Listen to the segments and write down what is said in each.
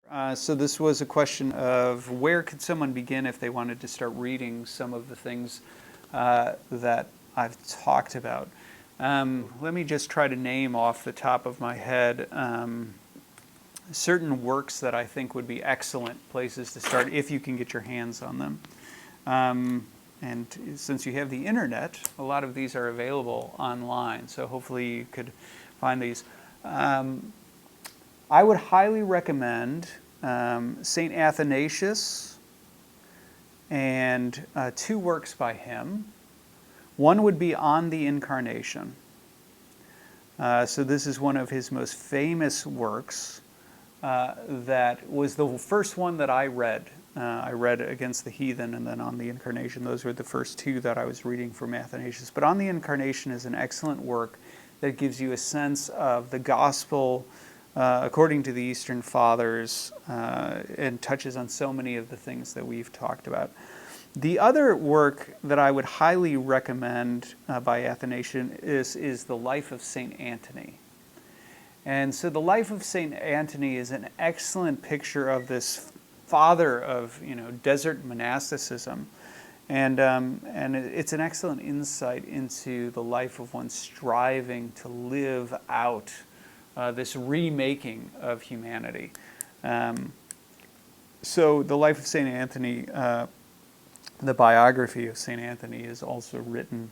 So this was a question of where could someone begin if they wanted to start reading some of the things that I've talked about. Let me just try to name off the top of my head certain works that I think would be excellent places to start if you can get your hands on them. And since you have the internet, a lot of these are available online, so hopefully you could find these. I would highly recommend St. Athanasius and two works by him. One would be On the Incarnation. So this is one of his most famous works that was the first one that I read. I read Against the Heathen and then On the Incarnation. Those were the first two that I was reading from Athanasius. But On the Incarnation is an excellent work that gives you a sense of the gospel according to the Eastern Fathers, and touches on so many of the things that we've talked about. The other work that I would highly recommend by Athanasius is the Life of St. Antony. And so the Life of St. Antony is an excellent picture of this father of desert monasticism. And it's an excellent insight into the life of one striving to live out this remaking of humanity. So the Life of St. Anthony, the biography of St. Anthony, is also written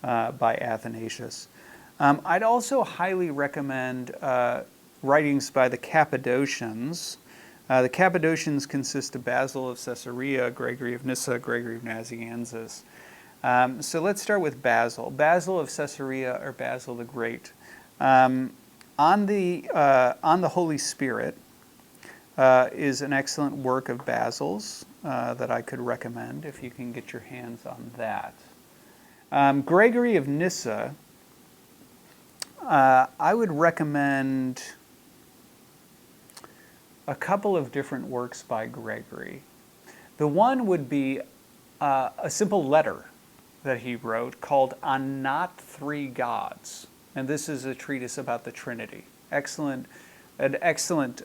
by Athanasius. I'd also highly recommend writings by the Cappadocians. The Cappadocians consist of Basil of Caesarea, Gregory of Nyssa, Gregory of Nazianzus. So let's start with Basil. Basil of Caesarea, or Basil the Great. On the Holy Spirit is an excellent work of Basil's that I could recommend if you can get your hands on that. Gregory of Nyssa, I would recommend a couple of different works by Gregory. The one would be a simple letter that he wrote called On Not Three Gods. And this is a treatise about the Trinity. An excellent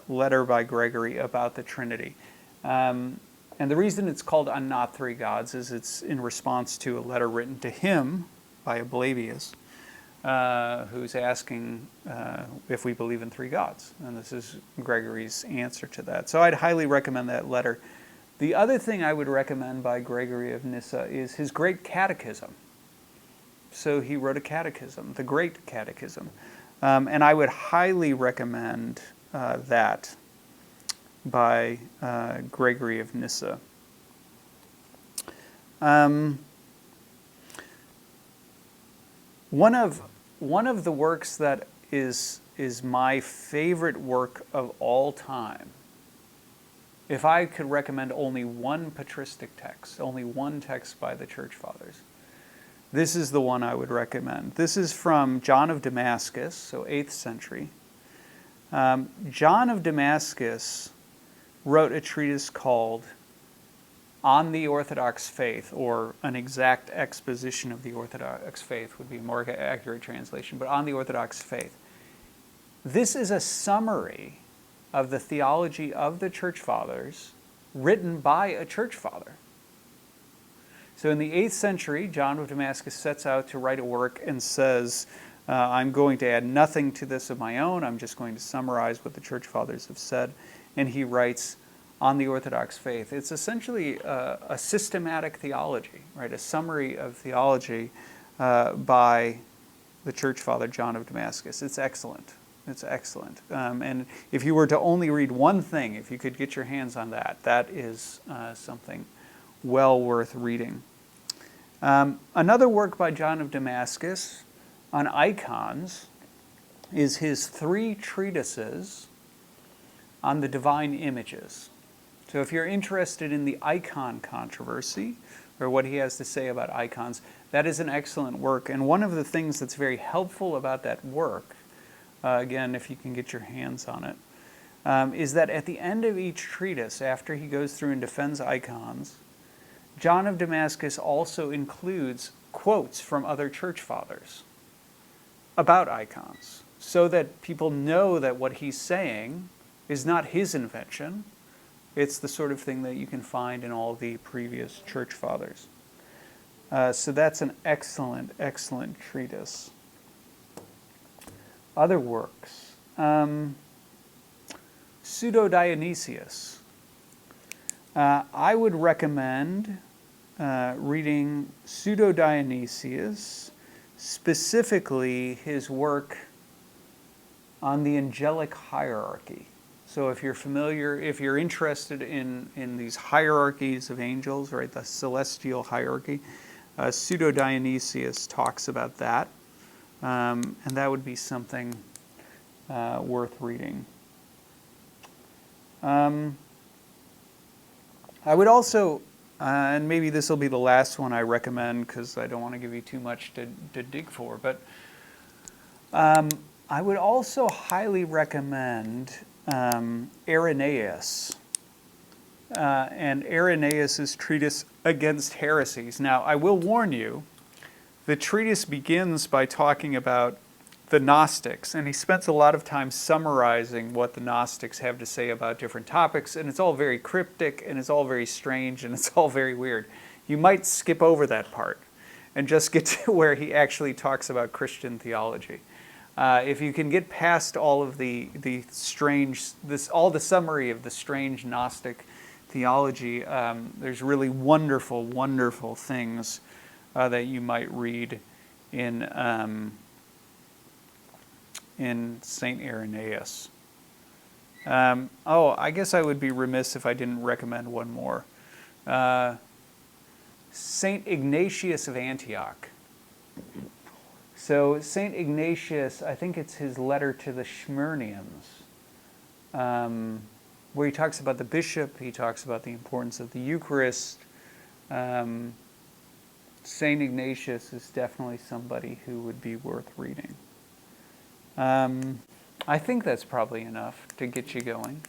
letter by Gregory about the Trinity. And the reason it's called On Not Three Gods is it's in response to a letter written to him by Ablavius, who's asking if we believe in three gods. And this is Gregory's answer to that. So I'd highly recommend that letter. The other thing I would recommend by Gregory of Nyssa is his great catechism. So he wrote a catechism, the Great Catechism. And I would highly recommend that by Gregory of Nyssa. One of the works that is my favorite work of all time, if I could recommend only one patristic text, only one text by the Church Fathers, this is the one I would recommend. This is from John of Damascus, so 8th century. John of Damascus wrote a treatise called On the Orthodox Faith, or an exact exposition of the Orthodox Faith would be a more accurate translation, but On the Orthodox Faith. This is a summary of the theology of the Church Fathers written by a Church Father. So in the 8th century, John of Damascus sets out to write a work and says, I'm going to add nothing to this of my own. I'm just going to summarize what the Church Fathers have said. And he writes On the Orthodox Faith. It's essentially a systematic theology, right? A summary of theology by the Church Father John of Damascus. It's excellent. It's excellent. And if you were to only read one thing, if you could get your hands on that, that is something well worth reading. Another work by John of Damascus on icons is his 3 treatises on the divine images. So if you're interested in the icon controversy, or what he has to say about icons, that is an excellent work. And one of the things that's very helpful about that work, again, if you can get your hands on it, is that at the end of each treatise, after he goes through and defends icons, John of Damascus also includes quotes from other Church Fathers about icons, so that people know that what he's saying is not his invention. It's the sort of thing that you can find in all the previous church fathers. So that's an excellent, excellent treatise. Other works. Pseudo-Dionysius. I would recommend reading Pseudo-Dionysius, specifically his work on the angelic hierarchy. So if you're familiar, if you're interested in these hierarchies of angels, right, the celestial hierarchy, Pseudo-Dionysius talks about that. And that would be something worth reading. I would also, and maybe this will be the last one I recommend because I don't want to give you too much to dig for, but I would also highly recommend Irenaeus and Irenaeus' treatise against heresies. Now, I will warn you, the treatise begins by talking about the Gnostics, and he spends a lot of time summarizing what the Gnostics have to say about different topics, and it's all very cryptic, and it's all very strange, and it's all very weird. You might skip over that part and just get to where he actually talks about Christian theology. If you can get past all of the strange, all the summary of the strange Gnostic theology, there's really wonderful, wonderful things that you might read in St. Irenaeus. I guess I would be remiss if I didn't recommend one more. St. Ignatius of Antioch. So St. Ignatius, I think it's his letter to the Symnaians, where he talks about the bishop, he talks about the importance of the Eucharist. St. Ignatius is definitely somebody who would be worth reading. I think that's probably enough to get you going.